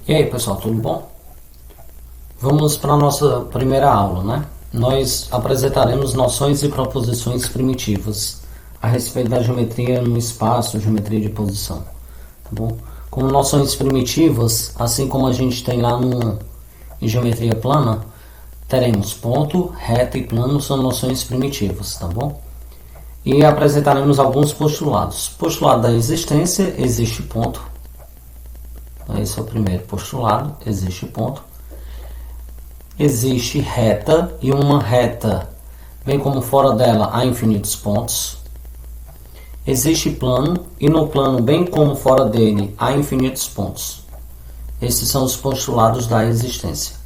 E aí pessoal, tudo bom? Vamos para a nossa primeira aula, né? Nós apresentaremos noções e proposições primitivas a respeito da geometria no espaço, geometria de posição, tá bom? Como noções primitivas, assim como a gente tem lá em geometria plana, teremos ponto, reta e plano são noções primitivas, tá bom? E apresentaremos alguns postulados. Postulado da existência, existe ponto. Esse é o primeiro postulado, existe ponto. Existe reta, e uma reta, bem como fora dela, há infinitos pontos. Existe plano, e no plano, bem como fora dele, há infinitos pontos. Esses são os postulados da existência.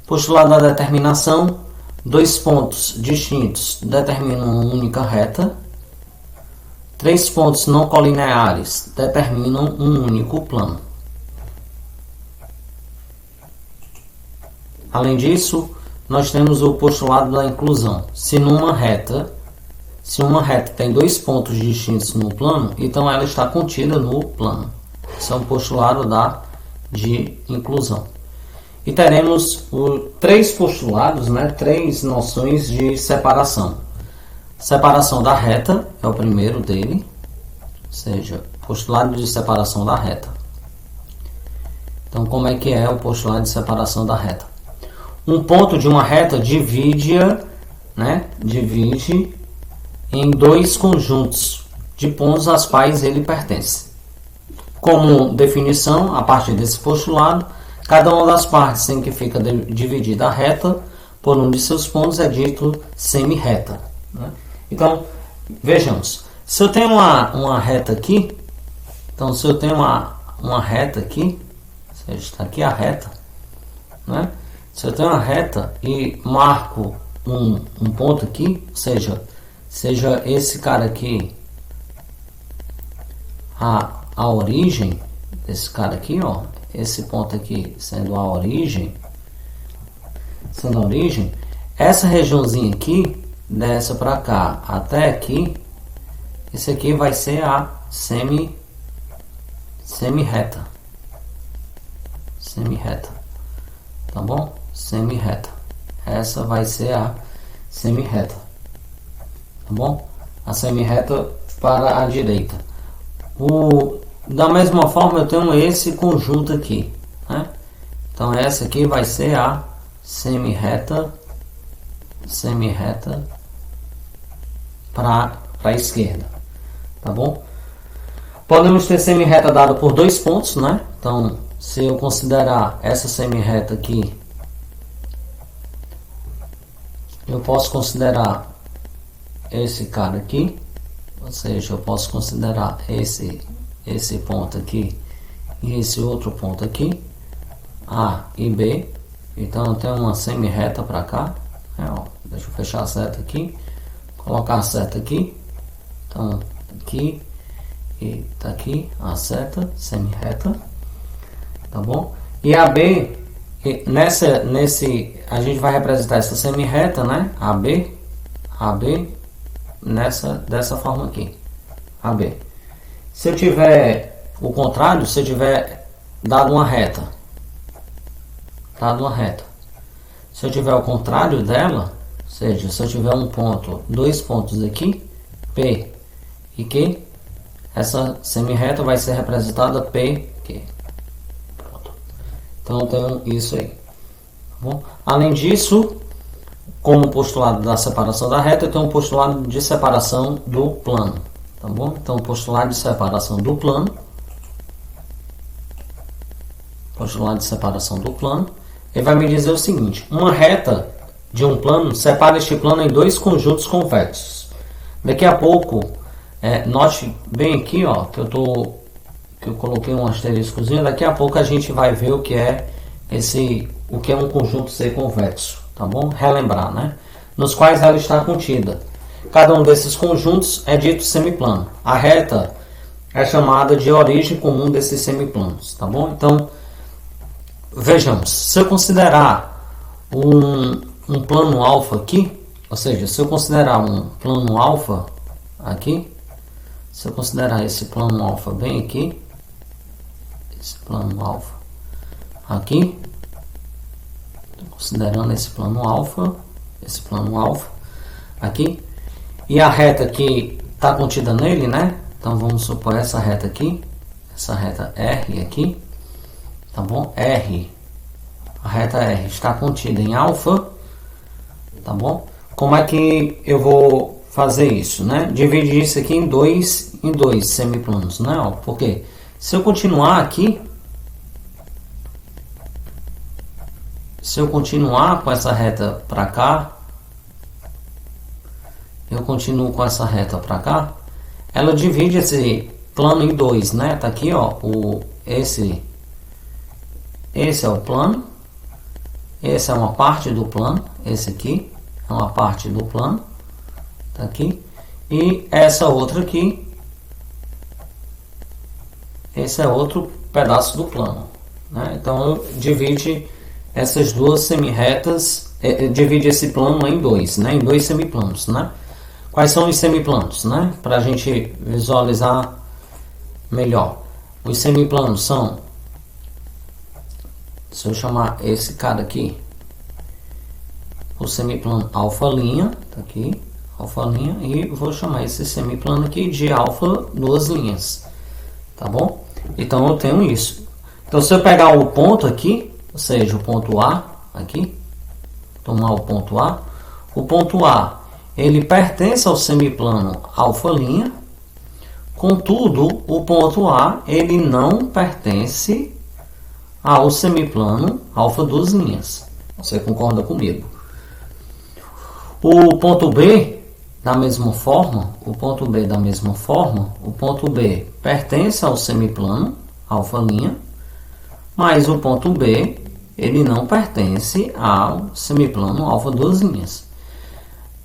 Postulado da determinação, dois pontos distintos determinam uma única reta. Três pontos não colineares determinam um único plano. Além disso, nós temos o postulado da inclusão. Se uma reta tem dois pontos distintos no plano, então ela está contida no plano. Esse é um postulado de inclusão. E teremos três postulados, né? Três noções de separação. Separação da reta é o primeiro dele, ou seja, postulado de separação da reta. Então, como é que é o postulado de separação da reta? Um ponto de uma reta divide em dois conjuntos de pontos aos quais ele pertence. Como definição, a partir desse postulado, cada uma das partes em que fica dividida a reta por um de seus pontos é dito semi-reta, né? Então, vejamos. Se eu tenho uma reta aqui, então se eu tenho uma reta aqui, ou seja, está aqui a reta, né? Se eu tenho uma reta e marco um ponto aqui, seja esse cara aqui a origem desse cara aqui, ó, esse ponto aqui sendo a origem, essa regiãozinha aqui, dessa para cá até aqui, esse aqui vai ser a semi-reta, tá bom? Semi-reta. Essa vai ser a semi-reta, tá bom? A semi-reta para a direita. Da mesma forma, eu tenho esse conjunto aqui, né? Então essa aqui vai ser a semi-reta para a esquerda, tá bom? Podemos ter semi-reta dada por dois pontos, né? Então, se eu considerar essa semi-reta aqui, eu posso considerar esse cara aqui, ou seja, eu posso considerar esse ponto aqui e esse outro ponto aqui, A e B. Então eu tenho uma semi-reta para cá, deixa eu fechar a seta aqui, colocar a seta aqui, então aqui e tá aqui a seta semi-reta, tá bom? E a B, a gente vai representar essa semi-reta, né? AB dessa forma aqui, AB. Se eu tiver o contrário, se eu tiver dado uma reta, se eu tiver o contrário dela, ou seja, se eu tiver dois pontos aqui, P e Q, essa semi-reta vai ser representada P, Q. Pronto. Então eu tenho isso aí. Tá bom? Além disso, como postulado da separação da reta, eu tenho um postulado de separação do plano. Tá bom? Então, postulado de separação do plano. Ele vai me dizer o seguinte: uma reta de um plano separa este plano em dois conjuntos convexos. Daqui a pouco, note bem aqui, ó, que eu coloquei um asteriscozinho. Daqui a pouco a gente vai ver o que é um conjunto C convexo, tá bom? Relembrar, né? Nos quais ela está contida. Cada um desses conjuntos é dito semiplano. A reta é chamada de origem comum desses semiplanos, tá bom? Então, vejamos, se eu considerar um plano alfa aqui, ou seja, se eu considerar um plano alfa aqui, Se eu considerar esse plano alfa bem aqui, esse plano alfa aqui, considerando esse plano alfa aqui, e a reta que está contida nele, né? Então vamos supor essa reta aqui, essa reta R aqui, tá bom? R, a reta R está contida em alfa, tá bom? Como é que eu vou fazer isso, né? Dividir isso aqui em dois semiplanos, né? Ó, porque se eu continuar aqui, se eu continuar com essa reta para cá, eu continuo com essa reta para cá, ela divide esse plano em dois, né? Tá aqui, ó, esse é o plano, esse é uma parte do plano, esse aqui é uma parte do plano, tá aqui, e essa outra aqui, esse é outro pedaço do plano, né? Então eu divide essas duas semi-retas, divide esse plano em dois, né? Em dois semiplanos, né? Quais são os semiplanos, né? Para a gente visualizar melhor. Os semiplanos são, se eu chamar esse cara aqui, o semiplano alfa linha, tá aqui, alfa linha, e vou chamar esse semiplano aqui de alfa duas linhas, tá bom? Então eu tenho isso. Então se eu pegar o ponto aqui, ou seja, o ponto A aqui, tomar o ponto A, ele pertence ao semiplano alfa linha, contudo, o ponto A, ele não pertence ao semiplano alfa duas linhas. Você concorda comigo? O ponto B, da mesma forma, o ponto B pertence ao semiplano alfa linha, mas o ponto B, ele não pertence ao semiplano alfa duas linhas.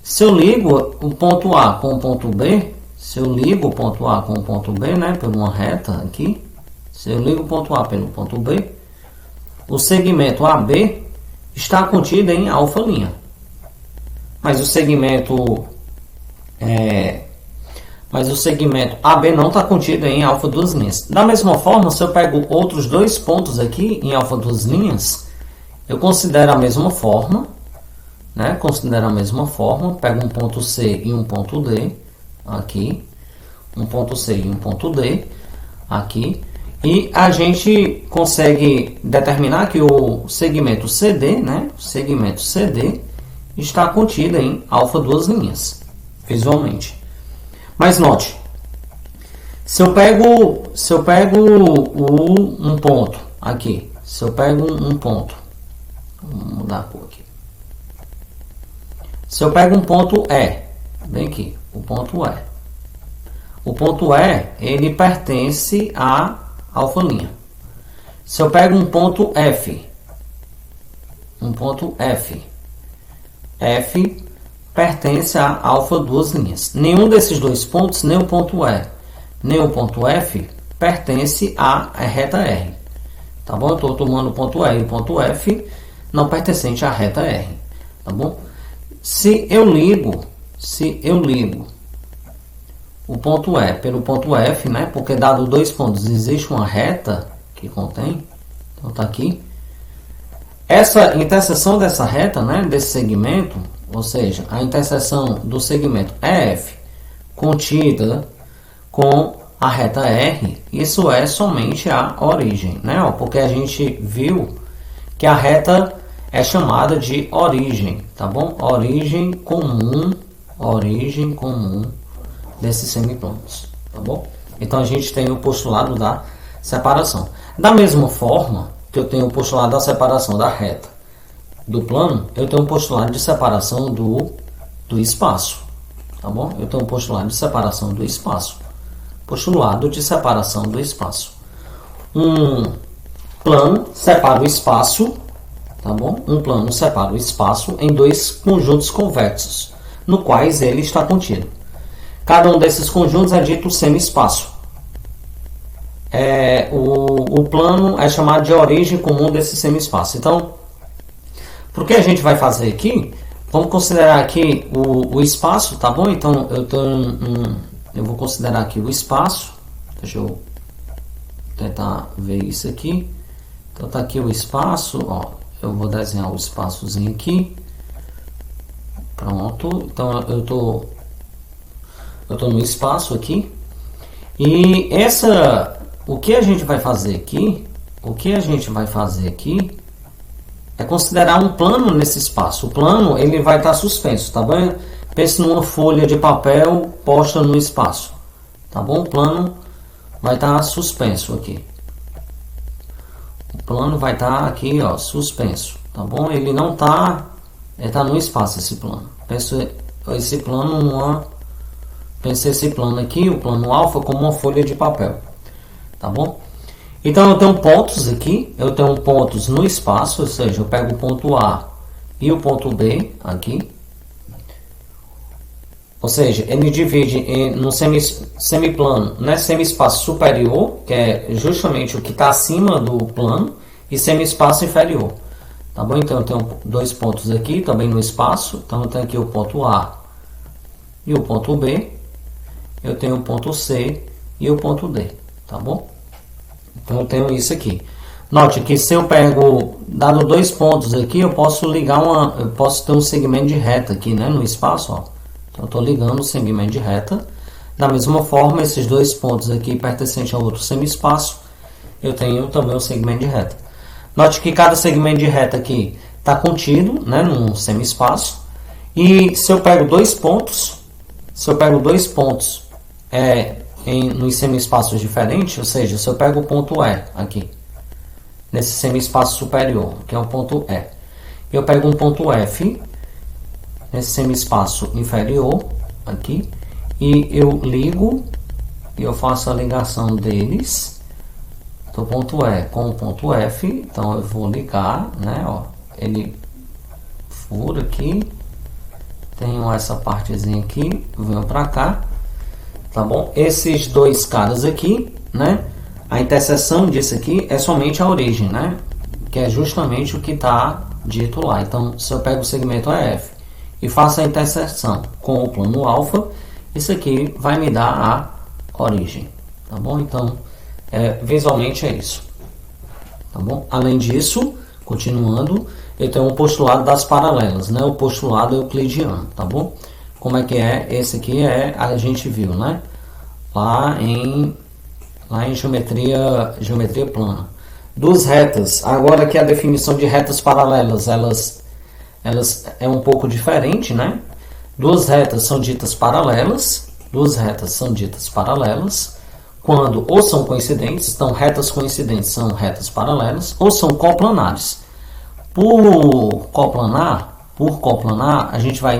Se eu ligo o ponto A com o ponto B, né, por uma reta aqui, se eu ligo o ponto A pelo ponto B, o segmento AB está contido em alfa linha. Mas o segmento AB não está contido em alfa duas linhas. Da mesma forma, se eu pego outros dois pontos aqui em alfa duas linhas, eu considero a mesma forma, né? Pego um ponto C e um ponto D aqui, um ponto C e um ponto D aqui, e a gente consegue determinar que o segmento CD, né? O segmento CD está contido em alfa duas linhas, visualmente. Mas note, se eu pego um ponto aqui, se eu pego um ponto, vamos mudar a cor aqui. Se eu pego um ponto E, bem aqui, o ponto E, ele pertence a alfa linha. Se eu pego um ponto F, F pertence a alfa duas linhas. Nenhum desses dois pontos, nem o ponto E, nem o ponto F, pertence à reta R. Tá bom? Eu estou tomando o ponto E e o ponto F não pertencente à reta R. Tá bom? Se eu ligo o ponto E pelo ponto F, né? Porque dado dois pontos existe uma reta que contém, então tá aqui. Essa interseção dessa reta, né, desse segmento, ou seja, a interseção do segmento EF contida com a reta R, isso é somente a origem, né? Porque a gente viu que a reta é chamada de origem, tá bom? Origem comum desses semiplanos, tá bom? Então a gente tem o postulado da separação. Da mesma forma que eu tenho o postulado da separação da reta do plano, eu tenho um postulado de separação do espaço, tá bom? Eu tenho um postulado de separação do espaço. Postulado de separação do espaço. Um plano separa o espaço, tá bom? Um plano separa o espaço em dois conjuntos convexos, no quais ele está contido. Cada um desses conjuntos é dito semi-espaço. O plano é chamado de origem comum desse semi-espaço. Então, por que a gente vai fazer aqui? Vamos considerar aqui o espaço, tá bom? Então, eu tenho eu vou considerar aqui o espaço. Deixa eu tentar ver isso aqui. Então tá aqui o espaço, ó. Eu vou desenhar o espaçozinho aqui. Pronto. Então eu tô no espaço aqui. E o que a gente vai fazer aqui? O que a gente vai fazer aqui é considerar um plano nesse espaço. O plano, ele vai estar suspenso, tá bom? Pense numa folha de papel posta no espaço, tá bom? O plano vai estar suspenso aqui. O plano vai estar aqui, ó, suspenso, tá bom? Ele não tá, ele tá no espaço esse plano. Pense esse plano aqui, o plano alfa, como uma folha de papel, tá bom? Então eu tenho pontos aqui, eu tenho pontos no espaço, ou seja, eu pego o ponto A e o ponto B aqui. Ou seja, ele divide no semiplano, né, semi-espaço superior, que é justamente o que está acima do plano, e semi-espaço inferior. Tá bom? Então eu tenho dois pontos aqui, também no espaço. Então eu tenho aqui o ponto A e o ponto B. Eu tenho o ponto C e o ponto D. Tá bom? Então eu tenho isso aqui. Note que se eu pego, dado dois pontos aqui, eu posso ligar eu posso ter um segmento de reta aqui, né, no espaço, ó. Então eu estou ligando o segmento de reta. Da mesma forma, esses dois pontos aqui pertencentes ao outro semi-espaço, eu tenho também um segmento de reta. Note que cada segmento de reta aqui está contido, né, num semi-espaço. E se eu pego dois pontos, nos semi-espaços diferentes, ou seja, se eu pego o ponto E aqui, nesse semi-espaço superior, que é o ponto E, eu pego um ponto F nesse semi-espaço inferior aqui, e eu ligo e eu faço a ligação deles do ponto E com o ponto F. Então eu vou ligar, né, ó, ele fura aqui, tenho essa partezinha aqui, venho para cá, tá bom? Esses dois caras aqui, né, a interseção disso aqui é somente a origem, né, que é justamente o que está dito lá. Então se eu pego o segmento EF e faço a interseção com o plano alfa, isso aqui vai me dar a origem, tá bom? Então, visualmente é isso, tá bom? Além disso, continuando, eu tenho um postulado das paralelas, né? O postulado euclidiano, tá bom? Como é que é? Esse aqui a gente viu, né? Lá em geometria plana. Duas retas. Agora que a definição de retas paralelas, elas é um pouco diferente, né? Duas retas são ditas paralelas quando ou são coincidentes, então retas coincidentes são retas paralelas, ou são coplanares. Por coplanar, a gente vai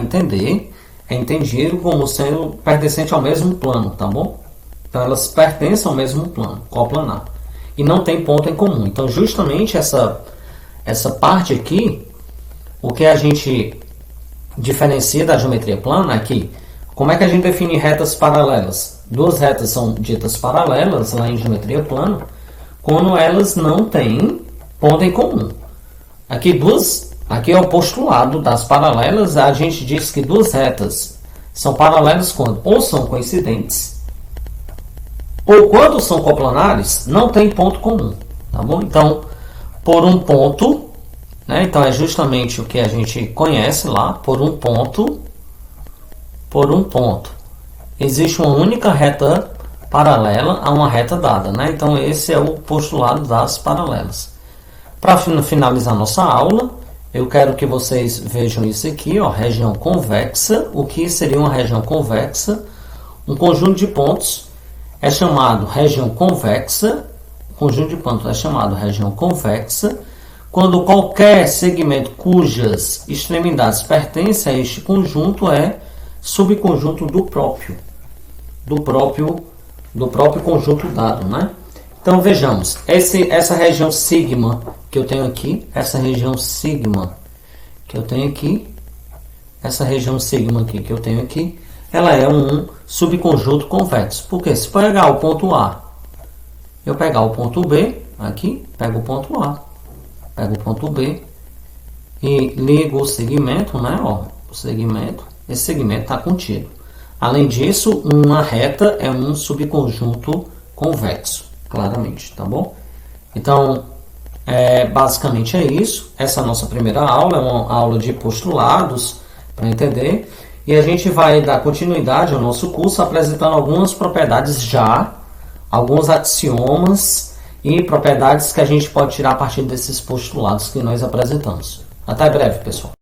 é entendido como sendo pertencente ao mesmo plano, tá bom? Então elas pertencem ao mesmo plano, coplanar, e não tem ponto em comum. Então justamente essa parte aqui, o que a gente diferencia da geometria plana é que, como é que a gente define retas paralelas? Duas retas são ditas paralelas lá em geometria plana quando elas não têm ponto em comum. Aqui é o postulado das paralelas. A gente diz que duas retas são paralelas quando ou são coincidentes ou quando são coplanares, não tem ponto comum, tá bom? Então, por um ponto, né? Então é justamente o que a gente conhece lá, por um ponto, existe uma única reta paralela a uma reta dada, né? Então esse é o postulado das paralelas. Para finalizar nossa aula, eu quero que vocês vejam isso aqui, ó, região convexa. O que seria uma região convexa? Um conjunto de pontos é chamado região convexa. O conjunto de pontos é chamado região convexa quando qualquer segmento cujas extremidades pertencem a este conjunto é subconjunto do próprio conjunto dado, né? Então vejamos, essa região sigma que eu tenho aqui, essa região sigma que eu tenho aqui, ela é um subconjunto convexo. Porque se pegar o ponto A, eu pegar o ponto B, aqui, pego o ponto A, pego o ponto B e ligo o segmento, né? Ó, esse segmento está contido. Além disso, uma reta é um subconjunto convexo, claramente, tá bom? Então, basicamente é isso. Essa é a nossa primeira aula, é uma aula de postulados, para entender. E a gente vai dar continuidade ao nosso curso apresentando algumas propriedades alguns axiomas e propriedades que a gente pode tirar a partir desses postulados que nós apresentamos. Até breve, pessoal.